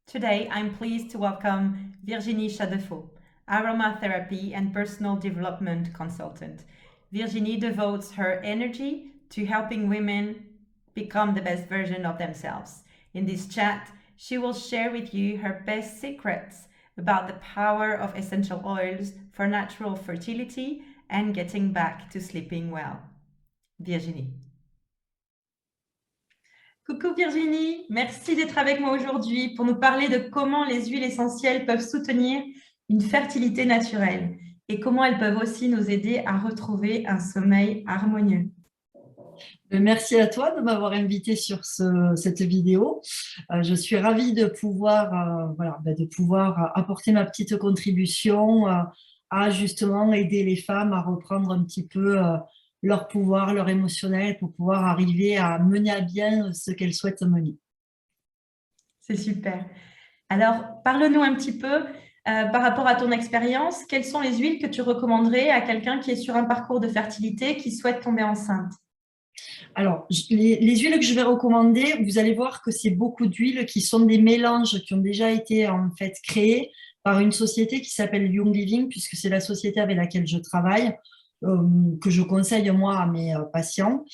Today, I'm pleased to welcome Virginie Chadefaux, aromatherapy and personal development consultant. Virginie devotes her energy to helping women become the best version of themselves. In this chat, she will share with you her best secrets about the power of essential oils for natural fertility and getting back to sleeping well. Virginie. Coucou Virginie, merci d'être avec moi aujourd'hui pour nous parler de comment les huiles essentielles peuvent soutenir une fertilité naturelle et comment elles peuvent aussi nous aider à retrouver un sommeil harmonieux. Merci à toi de m'avoir invité sur cette vidéo. Je suis ravie de pouvoir, de pouvoir apporter ma petite contribution à justement aider les femmes à reprendre un petit peu leur pouvoir, leur émotionnel pour pouvoir arriver à mener à bien ce qu'elles souhaitent mener. C'est super. Alors, parle-nous un petit peu par rapport à ton expérience. Quelles sont les huiles que tu recommanderais à quelqu'un qui est sur un parcours de fertilité, qui souhaite tomber enceinte? Alors, les huiles que je vais recommander, vous allez voir que c'est beaucoup d'huiles qui sont des mélanges qui ont déjà été en fait créés par une société qui s'appelle Young Living, puisque c'est la société avec laquelle je travaille, que je conseille moi à mes patients,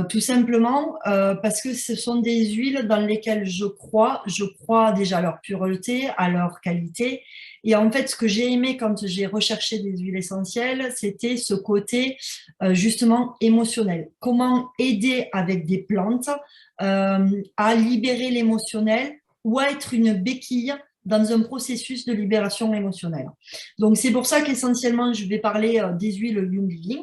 tout simplement parce que ce sont des huiles dans lesquelles je crois déjà à leur pureté, à leur qualité. Et en fait, ce que j'ai aimé quand j'ai recherché des huiles essentielles, c'était ce côté justement émotionnel. Comment aider avec des plantes à libérer l'émotionnel ou à être une béquille dans un processus de libération émotionnelle. Donc, c'est pour ça qu'essentiellement, je vais parler des huiles Young Living.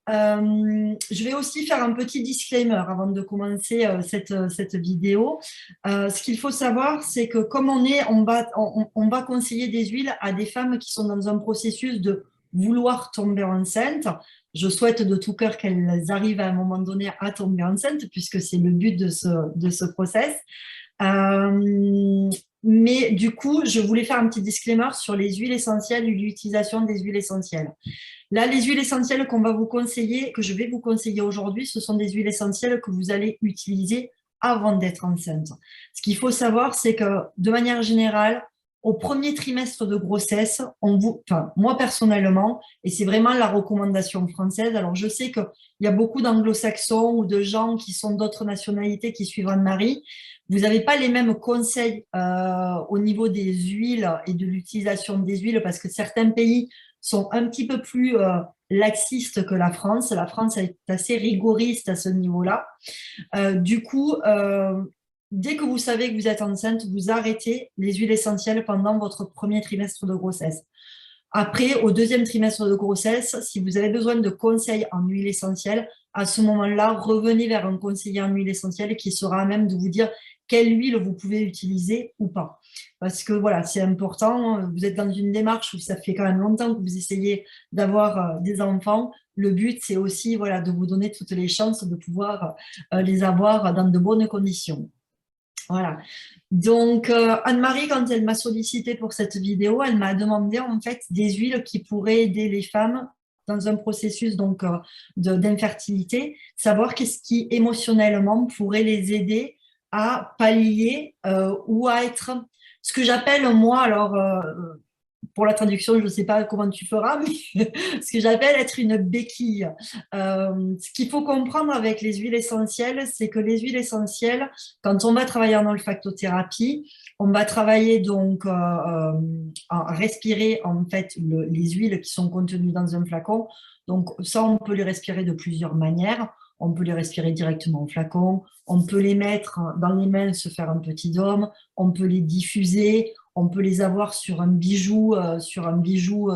Je vais aussi faire un petit disclaimer avant de commencer cette vidéo. Ce qu'il faut savoir, c'est que comme on va conseiller des huiles à des femmes qui sont dans un processus de vouloir tomber enceinte. Je souhaite de tout cœur qu'elles arrivent à un moment donné à tomber enceinte, puisque c'est le but de ce process. Mais du coup, je voulais faire un petit disclaimer sur les huiles essentielles et l'utilisation des huiles essentielles. Là, les huiles essentielles qu'on va vous conseiller, que je vais vous conseiller aujourd'hui, ce sont des huiles essentielles que vous allez utiliser avant d'être enceinte. Ce qu'il faut savoir, c'est que de manière générale, au premier trimestre de grossesse, moi personnellement, et c'est vraiment la recommandation française, alors je sais qu'il y a beaucoup d'anglo-saxons ou de gens qui sont d'autres nationalités qui suivent Anne-Marie. Vous n'avez pas les mêmes conseils au niveau des huiles et de l'utilisation des huiles parce que certains pays sont un petit peu plus laxistes que la France. La France est assez rigoriste à ce niveau-là. Du coup, dès que vous savez que vous êtes enceinte, vous arrêtez les huiles essentielles pendant votre premier trimestre de grossesse. Après, au deuxième trimestre de grossesse, si vous avez besoin de conseils en huile essentielle, à ce moment-là, revenez vers un conseiller en huile essentielle qui sera à même de vous dire quelle huile vous pouvez utiliser ou pas. Parce que voilà, c'est important, vous êtes dans une démarche où ça fait quand même longtemps que vous essayez d'avoir des enfants. Le but, c'est aussi voilà, de vous donner toutes les chances de pouvoir les avoir dans de bonnes conditions. Voilà. Donc, Anne-Marie, quand elle m'a sollicité pour cette vidéo, elle m'a demandé en fait des huiles qui pourraient aider les femmes dans un processus donc d'infertilité, savoir qu'est-ce qui émotionnellement pourrait les aider à pallier ou à être ce que j'appelle moi, alors pour la traduction, je ne sais pas comment tu feras, mais ce que j'appelle être une béquille. Ce qu'il faut comprendre avec les huiles essentielles, c'est que les huiles essentielles, quand on va travailler en olfactothérapie, on va travailler donc à respirer en fait les huiles qui sont contenues dans un flacon. Donc ça, on peut les respirer de plusieurs manières. On peut les respirer directement au flacon, on peut les mettre dans les mains, se faire un petit dôme, on peut les diffuser, on peut les avoir sur un bijou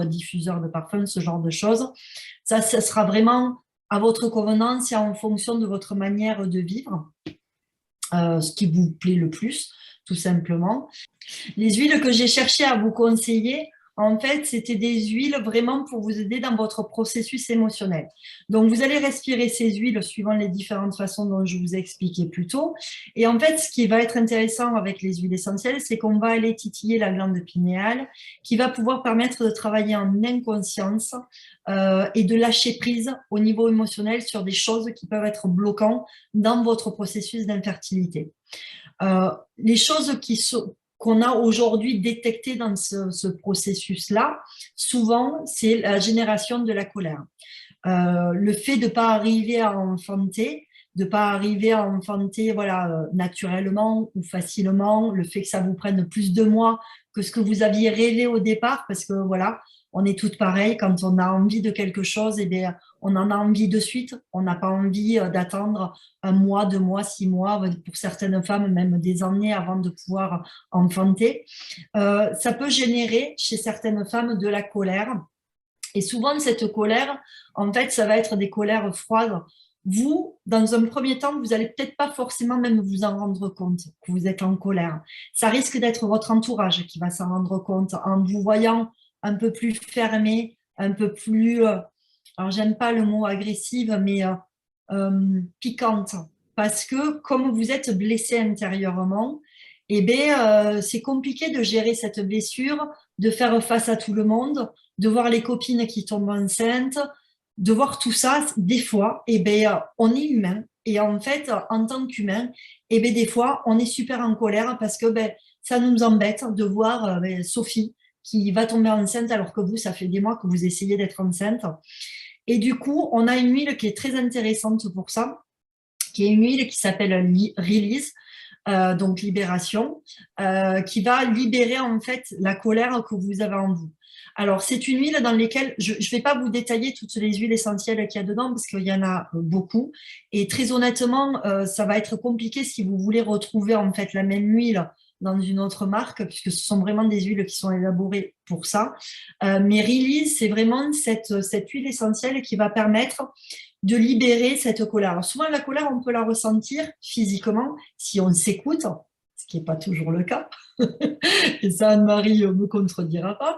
diffuseur de parfum, ce genre de choses. Ça sera vraiment à votre convenance et en fonction de votre manière de vivre, ce qui vous plaît le plus, tout simplement. Les huiles que j'ai cherché à vous conseiller, en fait, c'était des huiles vraiment pour vous aider dans votre processus émotionnel. Donc, vous allez respirer ces huiles suivant les différentes façons dont je vous ai expliqué plus tôt. Et en fait, ce qui va être intéressant avec les huiles essentielles, c'est qu'on va aller titiller la glande pinéale, qui va pouvoir permettre de travailler en inconscience et de lâcher prise au niveau émotionnel sur des choses qui peuvent être bloquantes dans votre processus d'infertilité. Les choses qu'on a aujourd'hui détecté dans ce processus-là, souvent, c'est la génération de la colère. Le fait de ne pas arriver à enfanter, voilà, naturellement ou facilement, le fait que ça vous prenne plus de mois que ce que vous aviez rêvé au départ, parce que voilà, on est toutes pareilles, quand on a envie de quelque chose, eh bien, on en a envie de suite, on n'a pas envie d'attendre un mois, 2 mois, 6 mois, pour certaines femmes, même des années avant de pouvoir enfanter. Ça peut générer chez certaines femmes de la colère. Et souvent, cette colère, en fait, ça va être des colères froides. Vous, dans un premier temps, vous n'allez peut-être pas forcément même vous en rendre compte que vous êtes en colère. Ça risque d'être votre entourage qui va s'en rendre compte en vous voyant un peu plus fermé, un peu plus, alors j'aime pas le mot agressive, mais piquante. Parce que comme vous êtes blessé intérieurement, eh bien, c'est compliqué de gérer cette blessure, de faire face à tout le monde, de voir les copines qui tombent enceintes, de voir tout ça. Des fois, eh bien, on est humain. Et en fait, en tant qu'humain, eh bien, des fois, on est super en colère parce que ben, ça nous embête de voir ben, Sophie qui va tomber enceinte alors que vous, ça fait des mois que vous essayez d'être enceinte. Et du coup, on a une huile qui est très intéressante pour ça, qui est une huile qui s'appelle Release, donc libération, qui va libérer en fait la colère que vous avez en vous. Alors, c'est une huile dans laquelle, je ne vais pas vous détailler toutes les huiles essentielles qu'il y a dedans parce qu'il y en a beaucoup. Et très honnêtement, ça va être compliqué si vous voulez retrouver en fait la même huile dans une autre marque, puisque ce sont vraiment des huiles qui sont élaborées pour ça. Mais Release, c'est vraiment cette huile essentielle qui va permettre de libérer cette colère. Alors souvent, la colère, on peut la ressentir physiquement si on s'écoute, ce qui n'est pas toujours le cas. Et ça, Anne-Marie ne me contredira pas.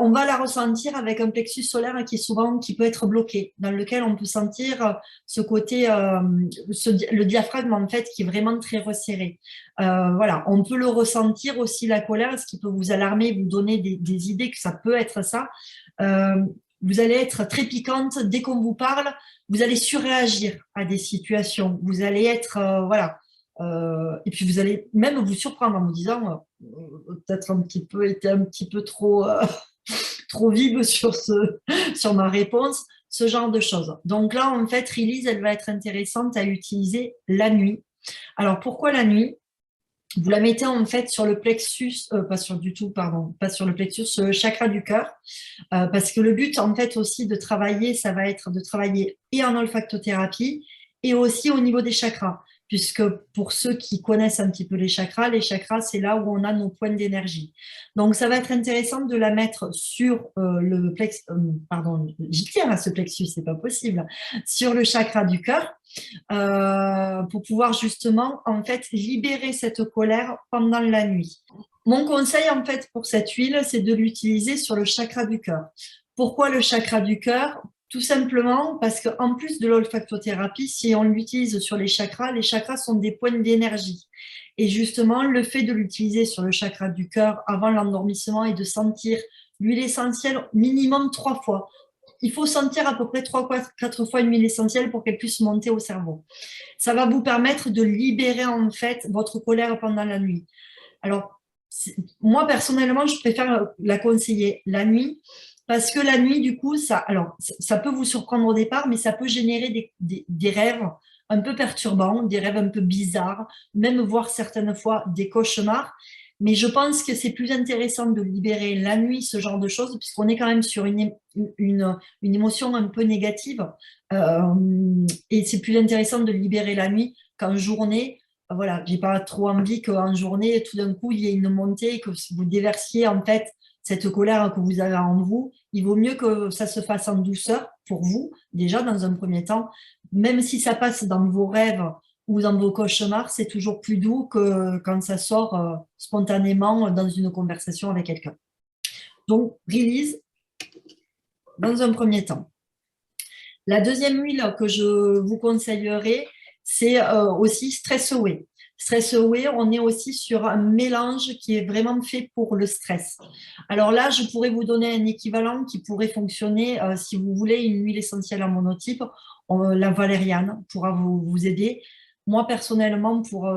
On va la ressentir avec un plexus solaire qui peut être bloqué, dans lequel on peut sentir ce côté, le diaphragme en fait, qui est vraiment très resserré. Voilà, on peut le ressentir aussi la colère, ce qui peut vous alarmer, vous donner des idées que ça peut être ça. Vous allez être très piquante dès qu'on vous parle. Vous allez surréagir à des situations. Vous allez être voilà. Et puis vous allez même vous surprendre en vous disant peut-être été un petit peu trop trop vive sur ma réponse, ce genre de choses. Donc là, en fait, Release, elle va être intéressante à utiliser la nuit. Alors pourquoi la nuit? Vous la mettez en fait sur le plexus, pas sur le plexus, sur le chakra du cœur, parce que le but en fait aussi de travailler, ça va être de travailler et en olfactothérapie et aussi au niveau des chakras, puisque pour ceux qui connaissent un petit peu les chakras, c'est là où on a nos points d'énergie. Donc ça va être intéressant de la mettre sur le plexus, pardon, j'y tiens à ce plexus, c'est pas possible, sur le chakra du cœur. Pour pouvoir justement en fait libérer cette colère pendant la nuit. Mon conseil en fait pour cette huile, c'est de l'utiliser sur le chakra du cœur. Pourquoi le chakra du cœur? Tout simplement parce qu'en plus de l'olfactothérapie, si on l'utilise sur les chakras sont des points d'énergie. Et justement, le fait de l'utiliser sur le chakra du cœur avant l'endormissement et de sentir l'huile essentielle minimum 3 fois. Il faut sentir à peu près 3 ou 4 fois une huile essentielle pour qu'elle puisse monter au cerveau. Ça va vous permettre de libérer en fait votre colère pendant la nuit. Alors, moi personnellement, je préfère la conseiller la nuit parce que la nuit, du coup, ça peut vous surprendre au départ, mais ça peut générer des rêves un peu perturbants, des rêves un peu bizarres, même voire certaines fois des cauchemars. Mais je pense que c'est plus intéressant de libérer la nuit ce genre de choses, puisqu'on est quand même sur une émotion un peu négative. Et c'est plus intéressant de libérer la nuit qu'en journée. Voilà, j'ai pas trop envie qu'en journée, tout d'un coup, il y ait une montée, que vous déversiez en fait cette colère que vous avez en vous. Il vaut mieux que ça se fasse en douceur pour vous, déjà dans un premier temps, même si ça passe dans vos rêves ou dans vos cauchemars, c'est toujours plus doux que quand ça sort spontanément dans une conversation avec quelqu'un. Donc, Release dans un premier temps. La deuxième huile que je vous conseillerais, c'est aussi Stress Away. Stress Away, on est aussi sur un mélange qui est vraiment fait pour le stress. Alors là, je pourrais vous donner un équivalent qui pourrait fonctionner si vous voulez une huile essentielle en monotype. La valériane pourra vous aider. Moi, personnellement, pour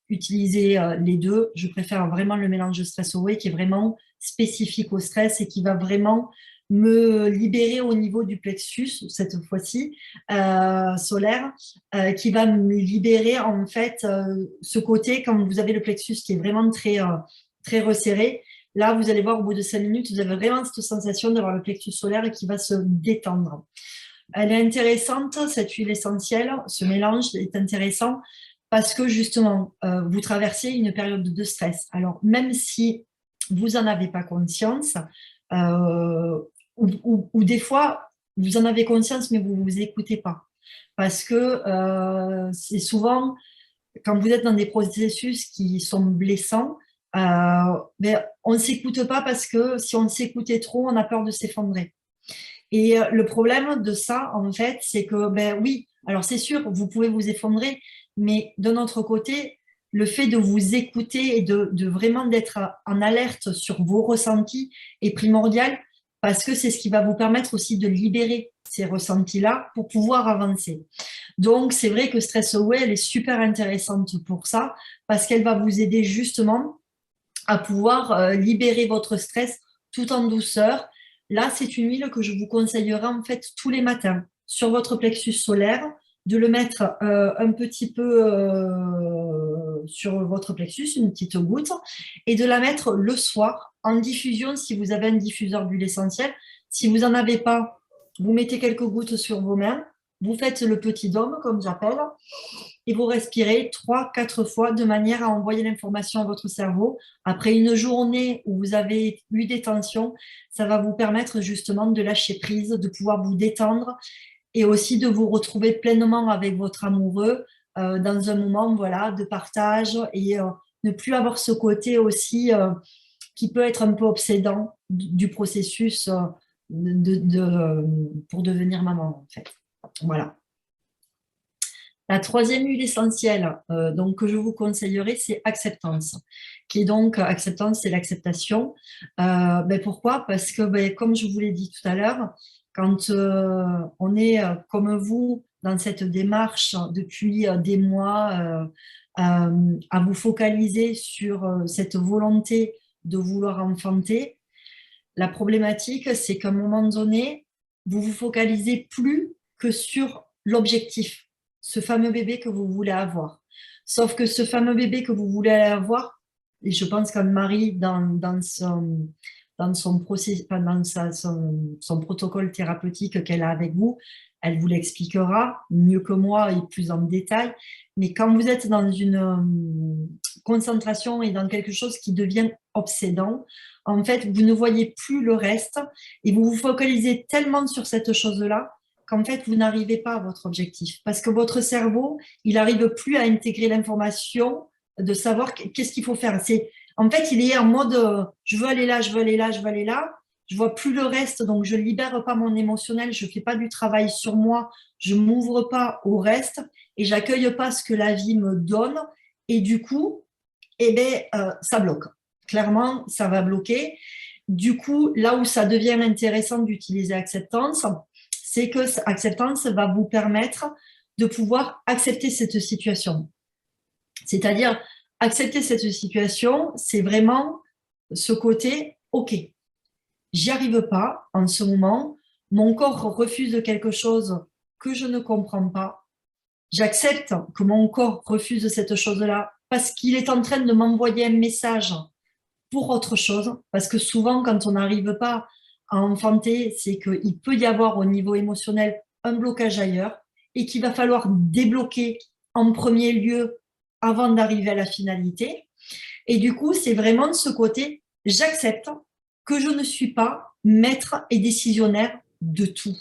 utiliser les deux. Je préfère vraiment le mélange Stress Away qui est vraiment spécifique au stress et qui va vraiment me libérer au niveau du plexus, cette fois-ci, solaire, qui va me libérer en fait ce côté, quand vous avez le plexus qui est vraiment très resserré. Là, vous allez voir, au bout de 5 minutes, vous avez vraiment cette sensation d'avoir le plexus solaire qui va se détendre. Elle est intéressante, cette huile essentielle, ce mélange est intéressant parce que justement, vous traversez une période de stress. Alors, même si vous n'en avez pas conscience, ou des fois, vous en avez conscience, mais vous ne vous écoutez pas. Parce que c'est souvent, quand vous êtes dans des processus qui sont blessants, mais on ne s'écoute pas parce que si on s'écoutait trop, on a peur de s'effondrer. Et le problème de ça, en fait, c'est que, ben oui, alors c'est sûr, vous pouvez vous effondrer, mais de notre côté, le fait de vous écouter et de vraiment d'être en alerte sur vos ressentis est primordial parce que c'est ce qui va vous permettre aussi de libérer ces ressentis-là pour pouvoir avancer. Donc, c'est vrai que Stress Away, elle est super intéressante pour ça parce qu'elle va vous aider justement à pouvoir libérer votre stress tout en douceur. Là, c'est une huile que je vous conseillerais en fait tous les matins sur votre plexus solaire, de le mettre un petit peu sur votre plexus, une petite goutte, et de la mettre le soir en diffusion si vous avez un diffuseur d'huile essentielle. Si vous n'en avez pas, vous mettez quelques gouttes sur vos mains, vous faites le petit dôme, comme j'appelle, et vous respirez 3-4 fois de manière à envoyer l'information à votre cerveau. Après une journée où vous avez eu des tensions, ça va vous permettre justement de lâcher prise, de pouvoir vous détendre et aussi de vous retrouver pleinement avec votre amoureux dans un moment voilà, de partage et ne plus avoir ce côté aussi qui peut être un peu obsédant du processus pour devenir maman en fait. Voilà. La troisième huile essentielle donc, que je vous conseillerais, c'est Acceptance. Qui est donc, Acceptance, c'est l'acceptation. Pourquoi? Parce que, comme je vous l'ai dit tout à l'heure, quand on est comme vous dans cette démarche depuis des mois à vous focaliser sur cette volonté de vouloir enfanter, la problématique, c'est qu'à un moment donné, vous vous focalisez plus que sur l'objectif, ce fameux bébé que vous voulez avoir. Sauf que ce fameux bébé que vous voulez avoir, et je pense qu'Anne-Marie, dans son, process, dans son protocole thérapeutique qu'elle a avec vous, elle vous l'expliquera mieux que moi et plus en détail. Mais quand vous êtes dans une concentration et dans quelque chose qui devient obsédant, en fait, vous ne voyez plus le reste et vous vous focalisez tellement sur cette chose-là qu'en fait, vous n'arrivez pas à votre objectif. Parce que votre cerveau, il n'arrive plus à intégrer l'information de savoir qu'est-ce qu'il faut faire. En fait, il est en mode je veux aller là, je veux aller là, je veux aller là. Je vois plus le reste, donc je libère pas mon émotionnel, je fais pas du travail sur moi, je m'ouvre pas au reste et j'accueille pas ce que la vie me donne. Et du coup, ça bloque. Clairement, ça va bloquer. Du coup, là où ça devient intéressant d'utiliser Acceptance, c'est que Acceptance va vous permettre de pouvoir accepter cette situation. C'est-à-dire, accepter cette situation, c'est vraiment ce côté, OK, j'y arrive pas en ce moment, mon corps refuse quelque chose que je ne comprends pas. J'accepte que mon corps refuse cette chose-là parce qu'il est en train de m'envoyer un message pour autre chose. Parce que souvent, quand on n'arrive pas à enfanter, c'est qu'il peut y avoir au niveau émotionnel un blocage ailleurs et qu'il va falloir débloquer en premier lieu avant d'arriver à la finalité. Et du coup, c'est vraiment de ce côté, j'accepte que je ne suis pas maître et décisionnaire de tout.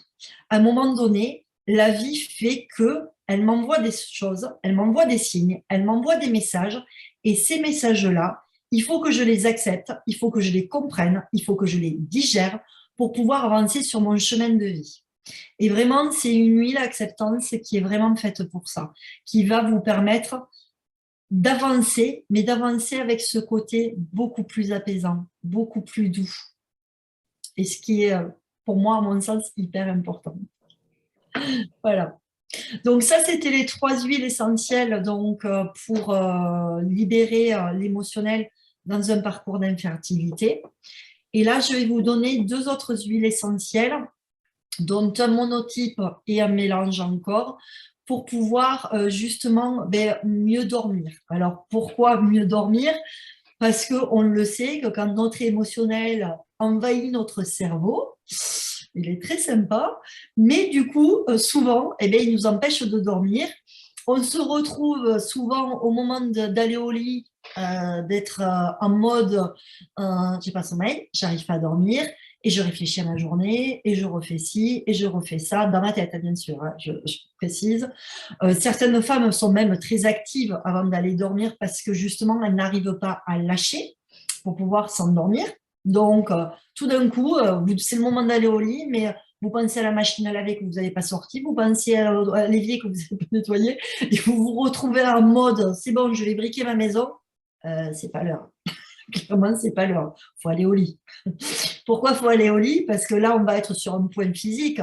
À un moment donné, la vie fait que elle m'envoie des choses, elle m'envoie des signes, elle m'envoie des messages, et ces messages-là, il faut que je les accepte, il faut que je les comprenne, il faut que je les digère pour pouvoir avancer sur mon chemin de vie. Et vraiment, c'est une huile Acceptance qui est vraiment faite pour ça, qui va vous permettre d'avancer, mais d'avancer avec ce côté beaucoup plus apaisant, beaucoup plus doux. Et ce qui est, pour moi, à mon sens, hyper important. Voilà. Donc ça, c'était les 3 huiles essentielles donc, pour libérer l'émotionnel dans un parcours d'infertilité. Et là, je vais vous donner 2 autres huiles essentielles, dont un monotype et un mélange encore, pour pouvoir justement mieux dormir. Alors, pourquoi mieux dormir? Parce qu'on le sait que quand notre émotionnel envahit notre cerveau, il est très sympa, mais du coup, souvent, il nous empêche de dormir. On se retrouve souvent au moment d'aller au lit, d'être en mode j'ai pas sommeil, j'arrive pas à dormir, et je réfléchis à ma journée, et je refais ci, et je refais ça, dans ma tête, bien sûr, hein, je précise. Certaines femmes sont même très actives avant d'aller dormir parce que justement, elles n'arrivent pas à lâcher pour pouvoir s'endormir. Donc, tout d'un coup, c'est le moment d'aller au lit, mais vous pensez à la machine à laver que vous n'avez pas sortie, vous pensez à l'évier que vous n'avez pas nettoyé, et vous vous retrouvez en mode, c'est bon, je vais briquer ma maison. C'est pas l'heure. Clairement, c'est pas l'heure. Il faut aller au lit. Pourquoi il faut aller au lit? Parce que là, on va être sur un point physique.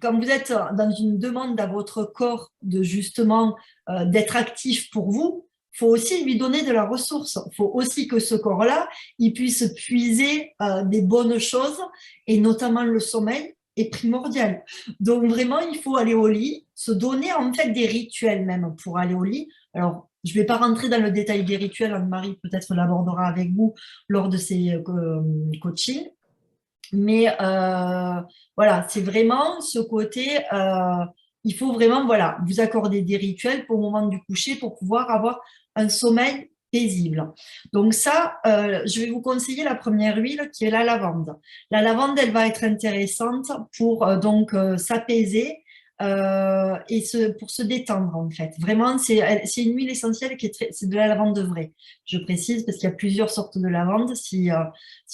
Quand vous êtes dans une demande à votre corps de justement d'être actif pour vous, il faut aussi lui donner de la ressource. Il faut aussi que ce corps-là, il puisse puiser des bonnes choses, et notamment le sommeil est primordial. Donc vraiment, il faut aller au lit, se donner en fait des rituels même pour aller au lit. Alors, je ne vais pas rentrer dans le détail des rituels, Anne-Marie peut-être l'abordera avec vous lors de ses coachings. Mais voilà, c'est vraiment ce côté, il faut vraiment voilà, vous accorder des rituels pour le moment du coucher pour pouvoir avoir un sommeil paisible. Donc ça, je vais vous conseiller la première huile qui est la lavande. La lavande, elle va être intéressante pour donc s'apaiser pour se détendre en fait. Vraiment, c'est une huile essentielle qui est c'est de la lavande vraie. Je précise parce qu'il y a plusieurs sortes de lavande si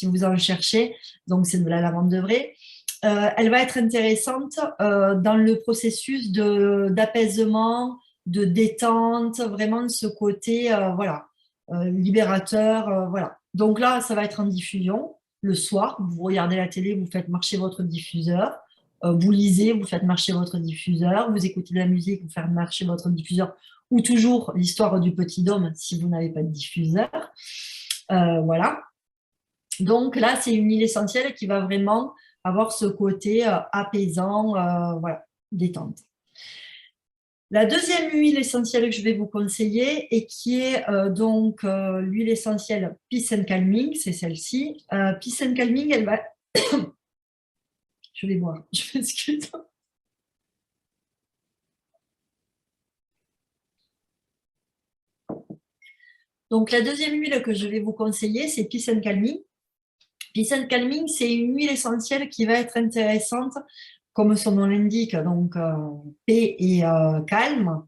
vous en cherchez. Donc, c'est de la lavande vraie. Elle va être intéressante dans le processus d'apaisement, de détente, vraiment de ce côté voilà, libérateur. Voilà. Donc là, ça va être en diffusion. Le soir, vous regardez la télé, vous faites marcher votre diffuseur. Vous lisez, vous faites marcher votre diffuseur. Vous écoutez de la musique, vous faites marcher votre diffuseur. Ou toujours l'histoire du petit homme si vous n'avez pas de diffuseur. Voilà. Donc là, c'est une huile essentielle qui va vraiment avoir ce côté apaisant, voilà, détente. La deuxième huile essentielle que je vais vous conseiller et qui est donc l'huile essentielle Peace and Calming, c'est celle-ci. Peace and Calming, elle va... je vais boire, je m'excuse. Donc la deuxième huile que je vais vous conseiller, c'est Peace and Calming. Peace and Calming, c'est une huile essentielle qui va être intéressante, comme son nom l'indique, donc paix et calme,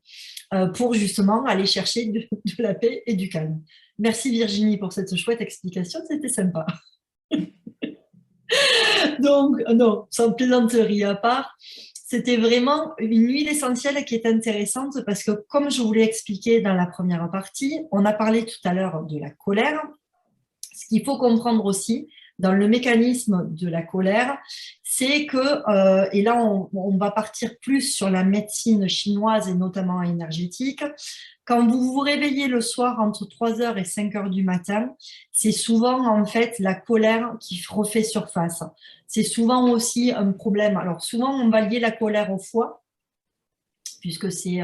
pour justement aller chercher de la paix et du calme. Merci Virginie pour cette chouette explication, c'était sympa. Donc, non, sans plaisanterie à part, c'était vraiment une huile essentielle qui est intéressante parce que, comme je vous l'ai expliqué dans la première partie, on a parlé tout à l'heure de la colère. Ce qu'il faut comprendre aussi dans le mécanisme de la colère, c'est que, et là on va partir plus sur la médecine chinoise et notamment énergétique, quand vous vous réveillez le soir entre 3h et 5h du matin, c'est souvent en fait la colère qui refait surface. C'est souvent aussi un problème. Alors souvent on va lier la colère au foie, puisque c'est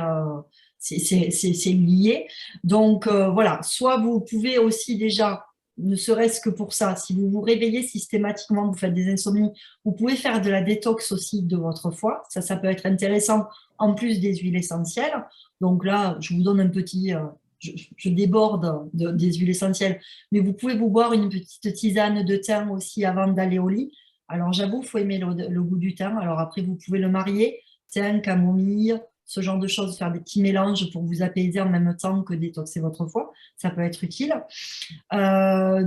lié. Donc voilà, soit vous pouvez aussi déjà ne serait-ce que pour ça, si vous vous réveillez systématiquement, vous faites des insomnies, vous pouvez faire de la détox aussi de votre foie. Ça peut être intéressant en plus des huiles essentielles. Donc là, je vous donne un petit, je déborde des huiles essentielles, mais vous pouvez vous boire une petite tisane de thym aussi avant d'aller au lit. Alors j'avoue, il faut aimer le goût du thym. Alors après, vous pouvez le marier, thym, camomille, ce genre de choses, faire des petits mélanges pour vous apaiser en même temps que détoxer votre foie. Ça peut être utile.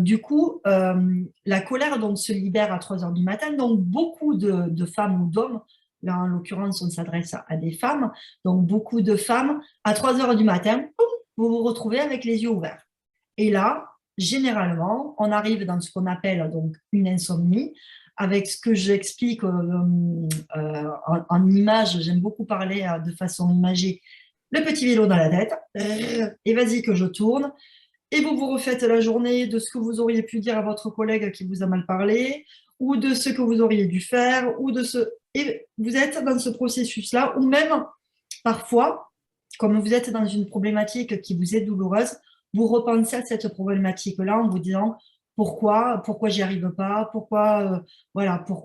Du coup, la colère donc, se libère à 3h du matin. Donc, beaucoup de femmes ou d'hommes, là en l'occurrence, on s'adresse à des femmes, donc beaucoup de femmes, à 3h du matin, poum, vous vous retrouvez avec les yeux ouverts. Et là, généralement, on arrive dans ce qu'on appelle donc une insomnie. avec ce que j'explique en images. J'aime beaucoup parler de façon imagée. Le petit vélo dans la tête, et vas-y que je tourne. Et vous vous refaites la journée de ce que vous auriez pu dire à votre collègue qui vous a mal parlé, ou de ce que vous auriez dû faire, ou de ce... Et vous êtes dans ce processus-là, ou même parfois, comme vous êtes dans une problématique qui vous est douloureuse, vous repensez à cette problématique-là en vous disant pourquoi j'y arrive pas, pourquoi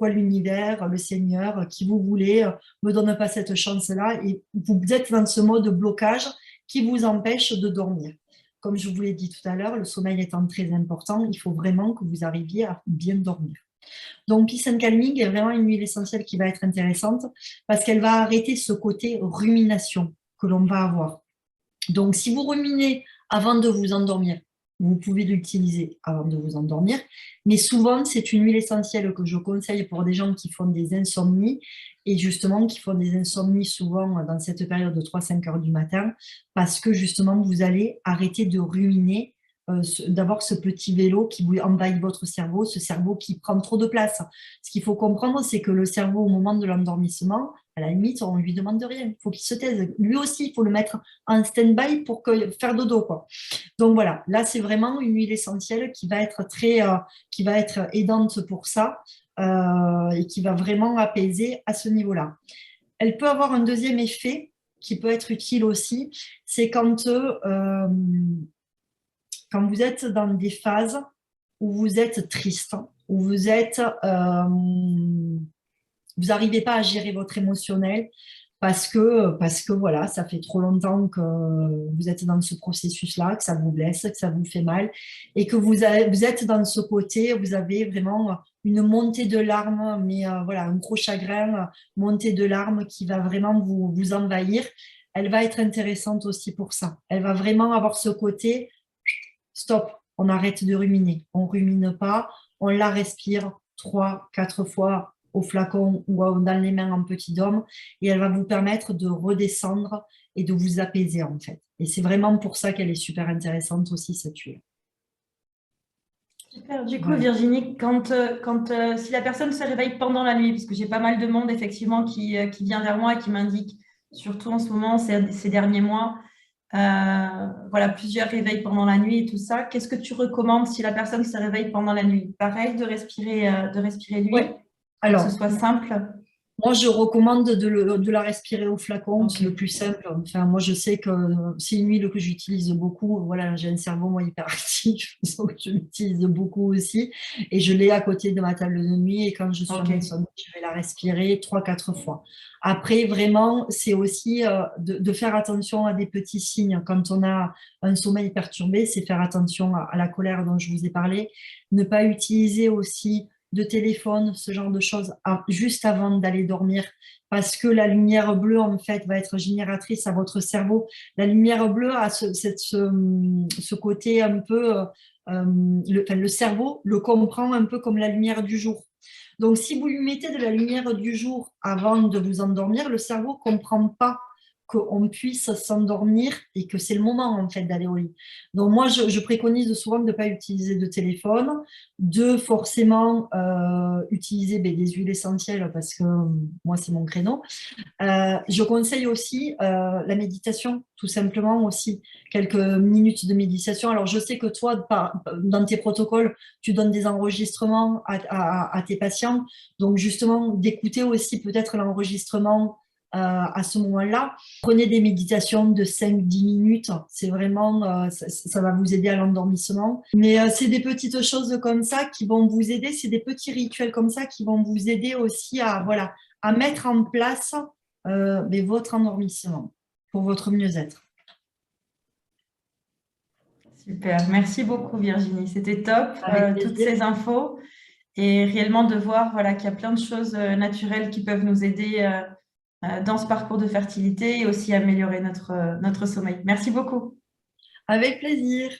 l'univers, le Seigneur, qui vous voulez, me donne pas cette chance-là, et vous êtes dans ce mode blocage qui vous empêche de dormir. Comme je vous l'ai dit tout à l'heure, le sommeil étant très important, il faut vraiment que vous arriviez à bien dormir. Donc, Peace and Calming est vraiment une huile essentielle qui va être intéressante parce qu'elle va arrêter ce côté rumination que l'on va avoir. Donc, si vous ruminez avant de vous endormir, vous pouvez l'utiliser avant de vous endormir, mais souvent, c'est une huile essentielle que je conseille pour des gens qui font des insomnies et justement qui font des insomnies souvent dans cette période de 3-5 heures du matin parce que justement, vous allez arrêter de ruminer, d'avoir ce petit vélo qui vous envahit votre cerveau, ce cerveau qui prend trop de place. Ce qu'il faut comprendre, c'est que le cerveau, au moment de l'endormissement, à la limite, on ne lui demande rien. Il faut qu'il se taise. Lui aussi, il faut le mettre en stand-by pour faire dodo, quoi. Donc voilà, là, c'est vraiment une huile essentielle qui va être qui va être aidante pour ça et qui va vraiment apaiser à ce niveau-là. Elle peut avoir un deuxième effet qui peut être utile aussi, c'est quand vous êtes dans des phases où vous êtes triste, où vous n'arrivez pas à gérer votre émotionnel parce que voilà, ça fait trop longtemps que vous êtes dans ce processus-là, que ça vous blesse, que ça vous fait mal et que vous êtes dans ce côté, vous avez vraiment une montée de larmes, mais voilà, un gros chagrin, montée de larmes qui va vraiment vous envahir. Elle va être intéressante aussi pour ça. Elle va vraiment avoir ce côté stop, on arrête de ruminer. On ne rumine pas, on la respire 3-4 fois au flacon ou dans les mains en petit dôme et elle va vous permettre de redescendre et de vous apaiser en fait. Et c'est vraiment pour ça qu'elle est super intéressante aussi cette huile. Super. Du coup, Virginie, si la personne se réveille pendant la nuit, parce que j'ai pas mal de monde effectivement qui vient vers moi et qui m'indique, surtout en ce moment, ces derniers mois, voilà, plusieurs réveils pendant la nuit et tout ça. Qu'est-ce que tu recommandes si la personne se réveille pendant la nuit? Pareil, de respirer l'huile, Oui. Alors, que ce soit simple. Moi, je recommande de la respirer au flacon, Okay. c'est le plus simple. Enfin, moi, je sais que c'est une huile que j'utilise beaucoup. Voilà, j'ai un cerveau, moi, hyperactif, donc je l'utilise beaucoup aussi. Et je l'ai à côté de ma table de nuit. Et quand je suis en insomnie, je vais la respirer 3-4 fois. Après, vraiment, c'est aussi de faire attention à des petits signes. Quand on a un sommeil perturbé, c'est faire attention à la colère dont je vous ai parlé. Ne pas utiliser aussi de téléphone, ce genre de choses, juste avant d'aller dormir, parce que la lumière bleue, en fait, va être génératrice à votre cerveau. La lumière bleue a ce côté un peu, le cerveau le comprend un peu comme la lumière du jour. Donc, si vous lui mettez de la lumière du jour avant de vous endormir, le cerveau ne comprend pas qu'on puisse s'endormir et que c'est le moment en fait d'aller au lit. Donc moi, je préconise souvent de ne pas utiliser de téléphone, de forcément utiliser des huiles essentielles parce que moi, c'est mon créneau. Je conseille aussi la méditation, tout simplement aussi, quelques minutes de méditation. Alors, je sais que toi, dans tes protocoles, tu donnes des enregistrements à tes patients. Donc, justement, d'écouter aussi peut-être l'enregistrement à ce moment-là. Prenez des méditations de 5-10 minutes, c'est vraiment, ça va vous aider à l'endormissement. Mais c'est des petites choses comme ça qui vont vous aider, c'est des petits rituels comme ça qui vont vous aider aussi à mettre en place votre endormissement pour votre mieux-être. Super, merci beaucoup Virginie, c'était top, toutes plaisir. ces infos et réellement de voir voilà, qu'il y a plein de choses naturelles qui peuvent nous aider dans ce parcours de fertilité et aussi améliorer notre sommeil. Merci beaucoup. Avec plaisir.